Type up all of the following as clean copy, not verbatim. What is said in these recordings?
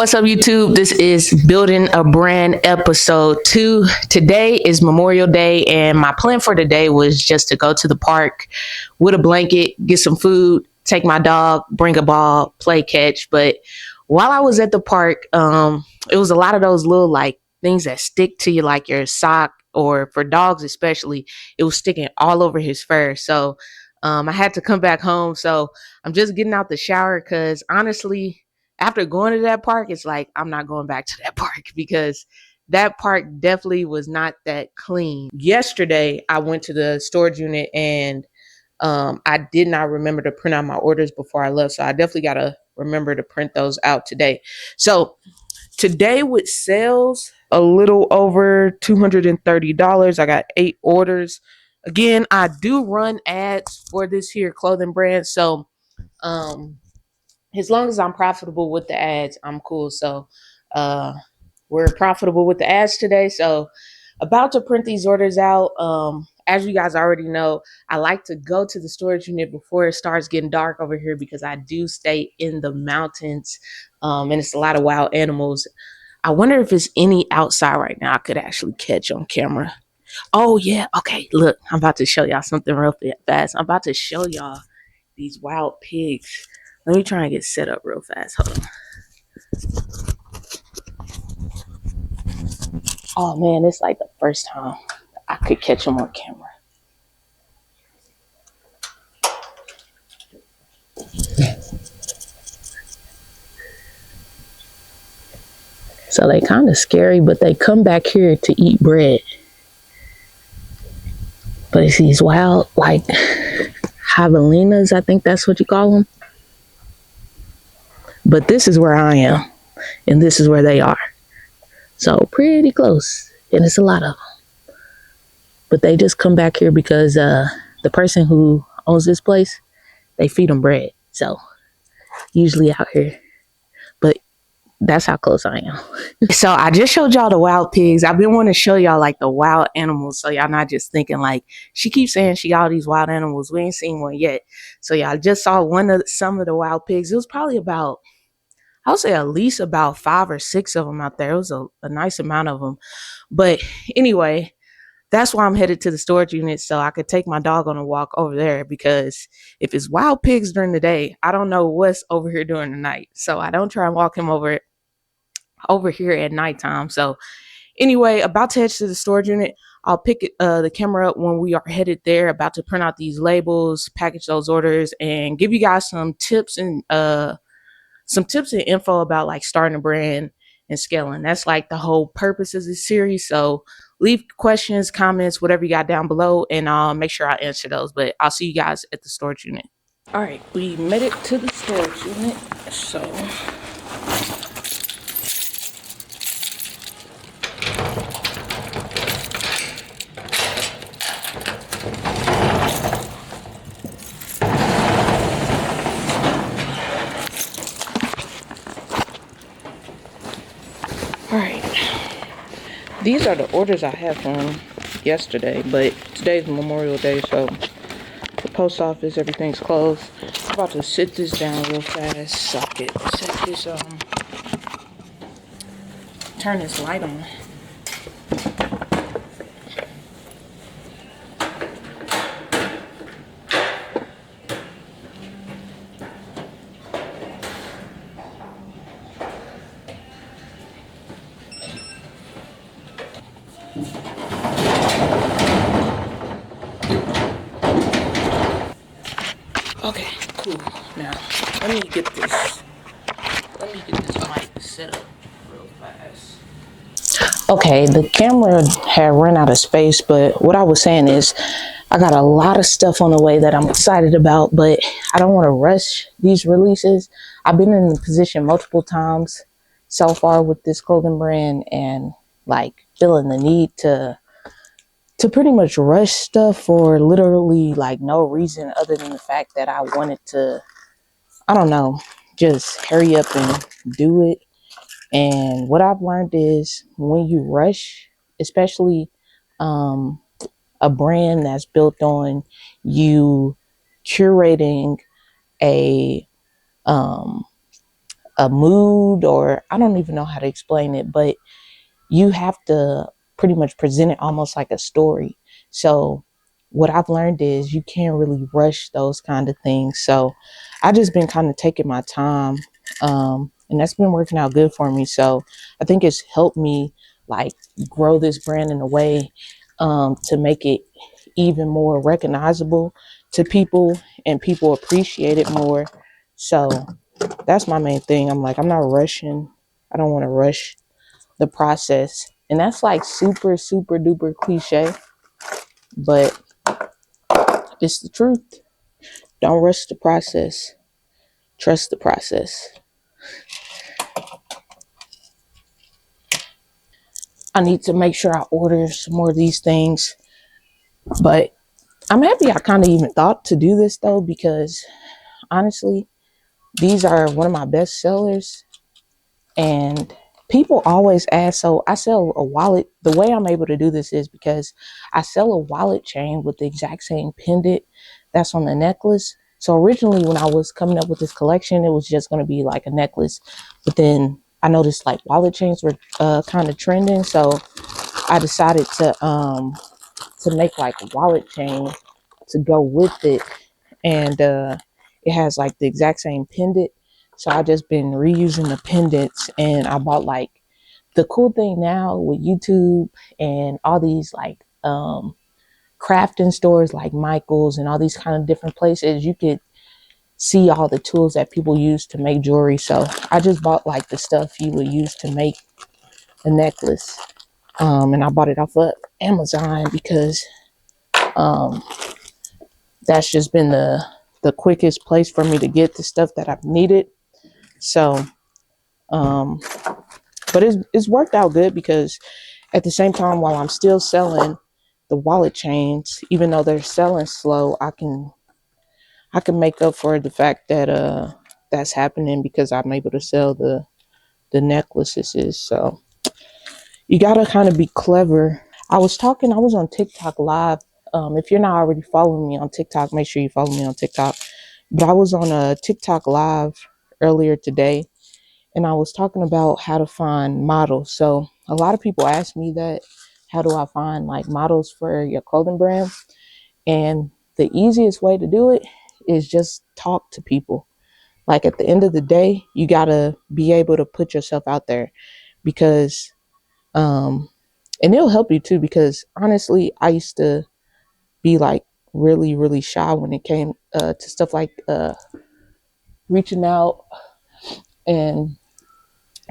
What's up, YouTube? This is Building a Brand episode 2. Today is Memorial Day, and my plan for today was just to go to the park with a blanket, get some food, take my dog, bring a ball, play catch. But while I was at the park, it was a lot of those little like things that stick to you, like your sock, or for dogs especially, it was sticking all over his fur. So I had to come back home. So I'm just getting out the shower because honestly, after going to that park, it's like I'm not going back to that park because that park definitely was not that clean. Yesterday, I went to the storage unit and I did not remember to print out my orders before I left. So I definitely got to remember to print those out today. So today with sales, a little over $230. I got 8 orders. Again, I do run ads for this here clothing brand. So as long as I'm profitable with the ads, I'm cool. So we're profitable with the ads today. So about to print these orders out. As you guys already know, I like to go to the storage unit before it starts getting dark over here because I do stay in the mountains, and it's a lot of wild animals. I wonder if it's any outside right now I could actually catch on camera. Oh yeah, okay, look, I'm about to show y'all something real fast. I'm about to show y'all these wild pigs. Let me try and get set up real fast. Hold on. Oh man, it's like the first time I could catch them on camera. So they kind of scary, but they come back here to eat bread. But it's these wild, like, javelinas, I think that's what you call them. But this is where I am, and this is where they are. So pretty close, and it's a lot of them. But they just come back here because the person who owns this place, they feed them bread. So usually out here. But that's how close I am. So I just showed y'all the wild pigs. I've been wanting to show y'all like the wild animals. So y'all not just thinking like, she keeps saying she got all these wild animals. We ain't seen one yet. So y'all just saw some of the wild pigs. It was probably about, I would say at least about 5 or 6 of them out there. It was a nice amount of them. But anyway, that's why I'm headed to the storage unit so I could take my dog on a walk over there, because if it's wild pigs during the day, I don't know what's over here during the night. So I don't try and walk him over here at nighttime. So anyway, about to head to the storage unit. I'll pick the camera up when we are headed there, about to print out these labels, package those orders, and give you guys some tips and info about like starting a brand and scaling. That's like the whole purpose of this series. So leave questions, comments, whatever you got down below, and I'll make sure I answer those. But I'll see you guys at the storage unit. All right, we made it to the storage unit. So all right, these are the orders I have from yesterday, but today's Memorial Day, so the post office, everything's closed. I'm about to sit this down real fast so I can set this turn this light on. Okay, cool. Now let me get this mic set up real fast. Okay, the camera had run out of space, but what I was saying is I got a lot of stuff on the way that I'm excited about, but I don't want to rush these releases. I've been in the position multiple times so far with this clothing brand, and like feeling the need to pretty much rush stuff for literally like no reason other than the fact that I wanted to, I don't know, just hurry up and do it. And what I've learned is when you rush, especially a brand that's built on you curating a a mood, or I don't even know how to explain it, but you have to pretty much present it almost like a story. So what I've learned is you can't really rush those kind of things. So I just been kind of taking my time, and that's been working out good for me. So I think it's helped me like grow this brand in a way, to make it even more recognizable to people, and people appreciate it more. So that's my main thing. I'm like, I'm not rushing. I don't want to rush the process. And that's like super, super duper cliche, but it's the truth. Don't rush the process. Trust the process. I need to make sure I order some more of these things. But I'm happy I kind of even thought to do this though, because honestly, these are one of my best sellers. And people always ask, so I sell a wallet. The way I'm able to do this is because I sell a wallet chain with the exact same pendant that's on the necklace. So originally when I was coming up with this collection, it was just going to be like a necklace. But then I noticed like wallet chains were kind of trending. So I decided to make like a wallet chain to go with it. And it has like the exact same pendant. So I just been reusing the pendants, and I bought like, the cool thing now with YouTube and all these like crafting stores like Michael's and all these kind of different places, you could see all the tools that people use to make jewelry. So I just bought like the stuff you would use to make a necklace. And I bought it off of Amazon because um, that's just been the quickest place for me to get the stuff that I've needed. So, um, but it's worked out good, because at the same time, while I'm still selling the wallet chains, even though they're selling slow, I can make up for the fact that that's happening because I'm able to sell the necklaces. So you gotta kind of be clever. I was on TikTok live. If you're not already following me on TikTok, make sure you follow me on TikTok. But I was on a TikTok live earlier today, and I was talking about how to find models. So a lot of people ask me that, how do I find like models for your clothing brand? And the easiest way to do it is just talk to people. Like at the end of the day, you gotta be able to put yourself out there, because and it'll help you too, because honestly, I used to be like really, really shy when it came to stuff like reaching out and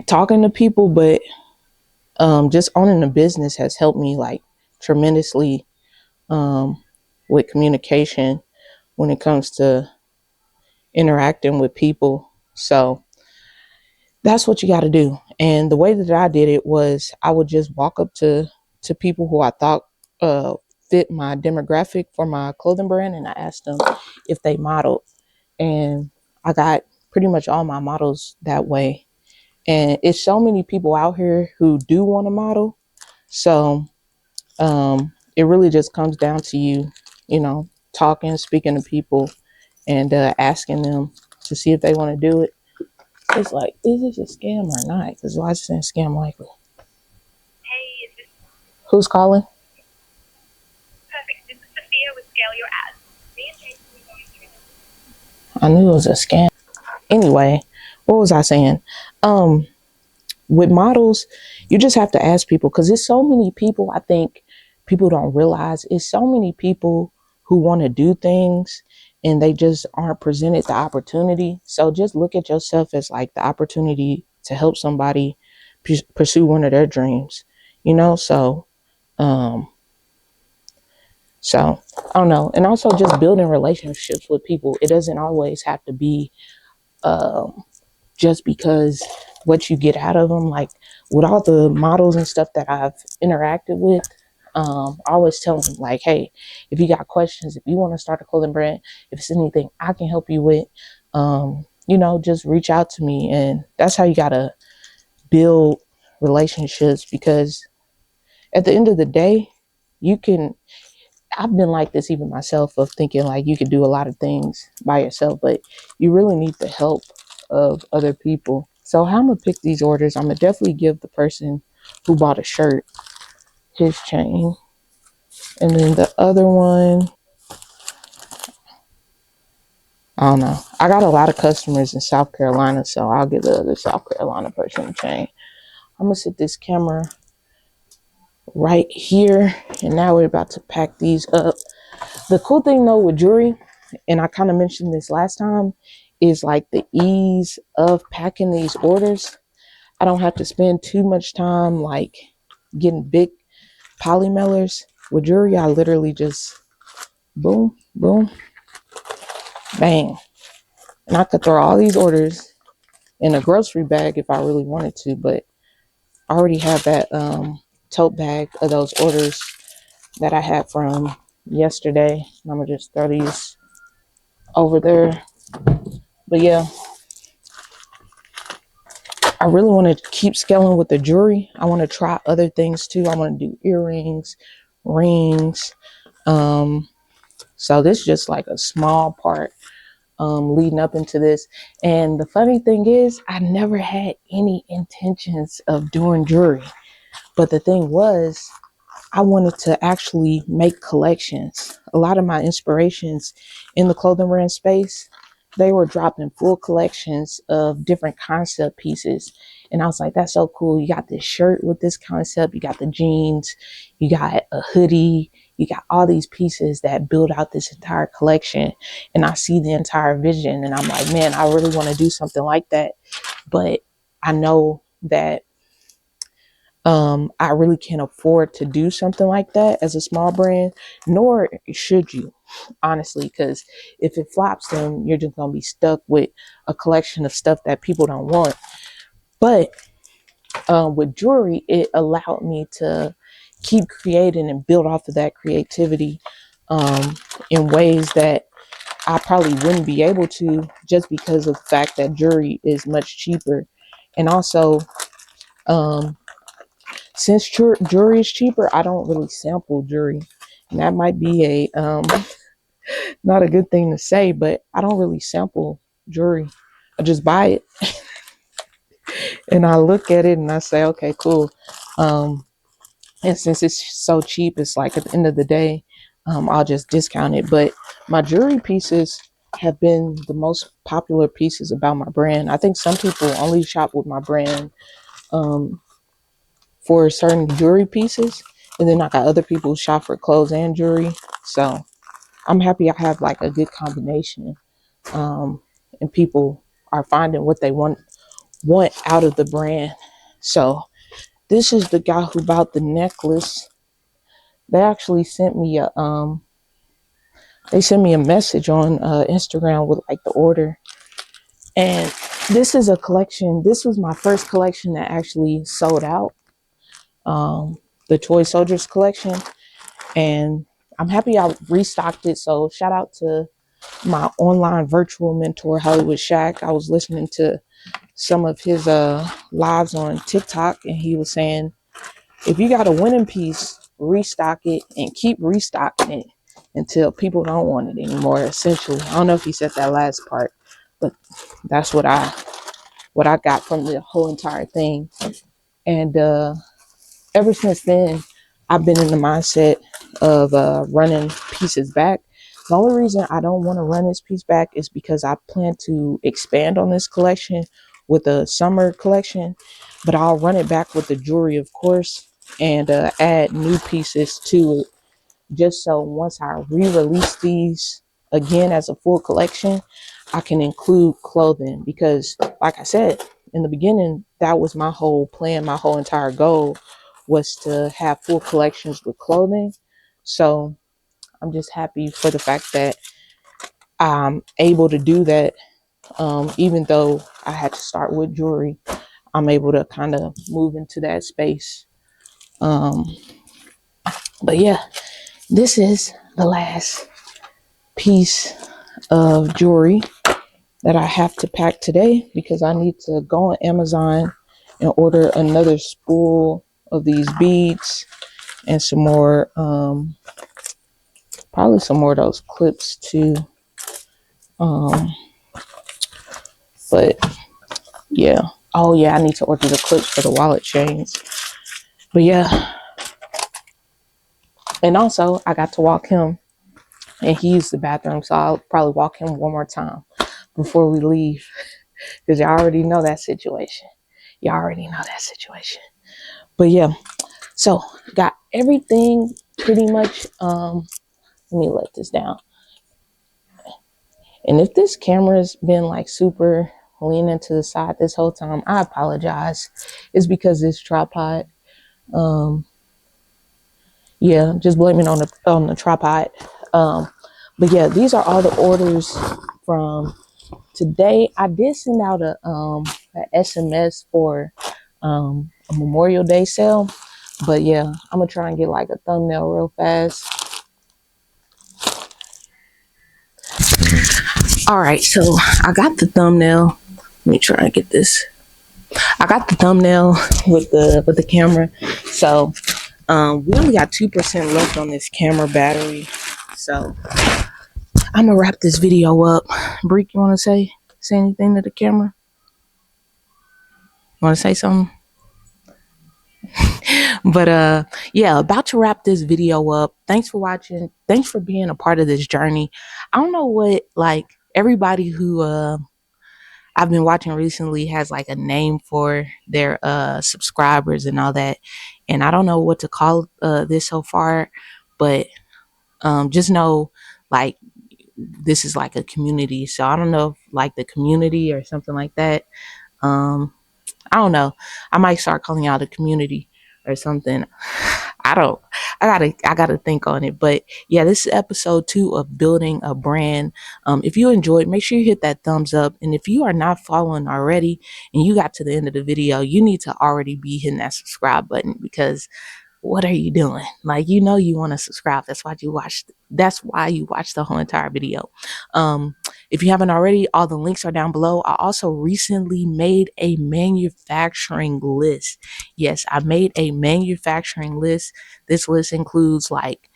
talking to people, but just owning a business has helped me like tremendously, with communication when it comes to interacting with people. So that's what you got to do. And the way that I did it was I would just walk up to people who I thought uh, fit my demographic for my clothing brand, and I asked them if they modeled. And I got pretty much all my models that way. And it's so many people out here who do want to model. So it really just comes down to you, talking, speaking to people, and asking them to see if they want to do it. It's like, is this a scam or not? Because why is it saying scam likely? Who's calling? I knew it was a scam. Anyway, what was I saying? Um, with models, you just have to ask people, because there's so many people. I think people don't realize it's so many people who want to do things, and they just aren't presented the opportunity. So just look at yourself as like the opportunity to help somebody pursue one of their dreams, So, um, so I don't know. And also just building relationships with people. It doesn't always have to be um, just because what you get out of them. Like with all the models and stuff that I've interacted with, I always tell them like, hey, if you got questions, if you want to start a clothing brand, if it's anything I can help you with, just reach out to me. And that's how you gotta build relationships, because at the end of the day, you can. I've been like this even myself, of thinking like you could do a lot of things by yourself, but you really need the help of other people. So how I'm gonna pick these orders, I'm gonna definitely give the person who bought a shirt his chain. And then the other one, I don't know. I got a lot of customers in South Carolina, so I'll give the other South Carolina person a chain. I'm gonna set this camera right here, and now we're about to pack these up. The cool thing though with jewelry, and I kind of mentioned this last time, is like the ease of packing these orders. I don't have to spend too much time like getting big poly mailers. With jewelry, I literally just boom, boom, bang. And I could throw all these orders in a grocery bag if I really wanted to, but I already have that tote bag of those orders that I had from yesterday. I'm gonna just throw these over there. But yeah, I really want to keep scaling with the jewelry. I want to try other things too. I want to do earrings, rings. So this is just like a small part leading up into this. And the funny thing is, I never had any intentions of doing jewelry. But the thing was, I wanted to actually make collections. A lot of my inspirations in the clothing brand space, they were dropping full collections of different concept pieces. And I was like, that's so cool. You got this shirt with this concept, you got the jeans, you got a hoodie, you got all these pieces that build out this entire collection. And I see the entire vision and I'm like, man, I really want to do something like that. But I know that I really can't afford to do something like that as a small brand, nor should you, honestly, because if it flops, then you're just going to be stuck with a collection of stuff that people don't want. But with jewelry, it allowed me to keep creating and build off of that creativity in ways that I probably wouldn't be able to just because of the fact that jewelry is much cheaper. And also, since jewelry is cheaper, I don't really sample jewelry. And that might be a not a good thing to say, but I don't really sample jewelry. I just buy it and I look at it and I say, okay, cool. And since it's so cheap, it's like at the end of the day, I'll just discount it. But my jewelry pieces have been the most popular pieces about my brand. I think some people only shop with my brand for certain jewelry pieces. And then I got other people who shop for clothes and jewelry. So I'm happy I have like a good combination. And people are finding what they want out of the brand. So this is the guy who bought the necklace. They actually sent me a message on Instagram with like the order. And this is a collection. This was my first collection that actually sold out. The Toy Soldiers collection. And I'm happy I restocked it. So shout out to my online virtual mentor, Hollywood Shaq. I was listening to some of his lives on TikTok, and he was saying, if you got a winning piece, restock it and keep restocking it until people don't want it anymore. Essentially, I don't know if he said that last part, but that's what I got from the whole entire thing. And ever since then, I've been in the mindset of running pieces back. The only reason I don't want to run this piece back is because I plan to expand on this collection with a summer collection, but I'll run it back with the jewelry, of course, and add new pieces to it, just so once I re-release these again as a full collection, I can include clothing. Because like I said in the beginning, that was my whole plan. My whole entire goal was to have full collections with clothing. So I'm just happy for the fact that I'm able to do that. Even though I had to start with jewelry, I'm able to kind of move into that space. But yeah, this is the last piece of jewelry that I have to pack today because I need to go on Amazon and order another spool of these beads and some more, probably some more of those clips too. But yeah, Oh yeah, I need to order the clips for the wallet chains. But yeah, and also I got to walk him, and he used the bathroom, so I'll probably walk him one more time before we leave, because y'all already know that situation. Y'all already know that situation. But yeah, so got everything pretty much. Let me let this down. And if this camera's been like super leaning to the side this whole time, I apologize. It's because this tripod. Um, yeah, just blame it on the tripod. Um, but yeah, these are all the orders from today. I did send out a SMS for a Memorial Day sale, but yeah, I'm gonna try and get like a thumbnail real fast. All right, so I got the thumbnail. Let me try and get this. I got the thumbnail with the camera. So we only got 2% left on this camera battery. So I'm gonna wrap this video up. Breek, you wanna say anything to the camera? Wanna say something? But yeah, about to wrap this video up. Thanks for watching. Thanks for being a part of this journey. I don't know what, like, everybody who I've been watching recently has like a name for their subscribers and all that. And I don't know what to call this so far, but just know, like, this is like a community. So I don't know if like the community or something like that. Um I don't know. I might start calling out a community or something. I don't. I gotta think on it. But yeah, this is episode 2 of building a brand. If you enjoyed, make sure you hit that thumbs up. And if you are not following already and you got to the end of the video, you need to already be hitting that subscribe button, because what are you doing? Like, you want to subscribe. That's why you watch the whole entire video. If you haven't already, all the links are down below. I also recently made a manufacturing list. Yes, I made a manufacturing list. This list includes like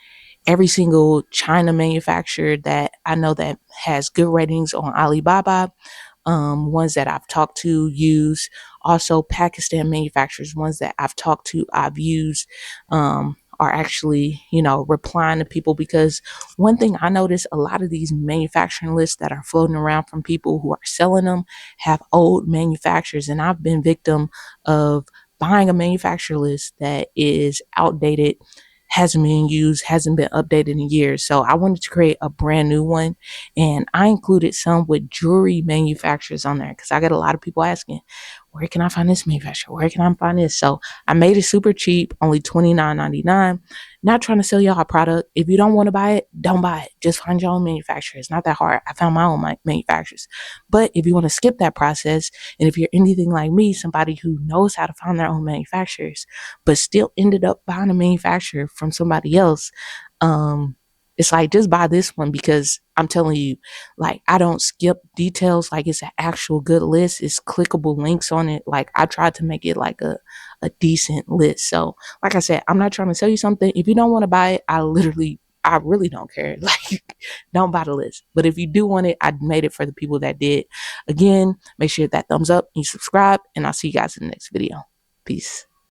every single China manufacturer that I know that has good ratings on Alibaba, ones that I've talked to, use. Also, Pakistan manufacturers, ones that I've talked to, I've used, are actually, replying to people. Because one thing I noticed, a lot of these manufacturing lists that are floating around from people who are selling them have old manufacturers. And I've been victim of buying a manufacturer list that is outdated, hasn't been used, hasn't been updated in years. So I wanted to create a brand new one, and I included some with jewelry manufacturers on there, because I get a lot of people asking, where can I find this manufacturer? Where can I find this? So I made it super cheap, only $29.99. Not trying to sell y'all a product. If you don't want to buy it, don't buy it. Just find your own manufacturer. It's not that hard. I found my own manufacturers. But if you want to skip that process, and if you're anything like me, somebody who knows how to find their own manufacturers, but still ended up buying a manufacturer from somebody else, it's like, just buy this one, because I'm telling you, like, I don't skip details. Like, it's an actual good list. It's clickable links on it. Like, I tried to make it like a decent list. So like I said, I'm not trying to sell you something. If you don't want to buy it, I really don't care. Like, don't buy the list. But if you do want it, I made it for the people that did. Again, make sure that thumbs up and you subscribe, and I'll see you guys in the next video. Peace.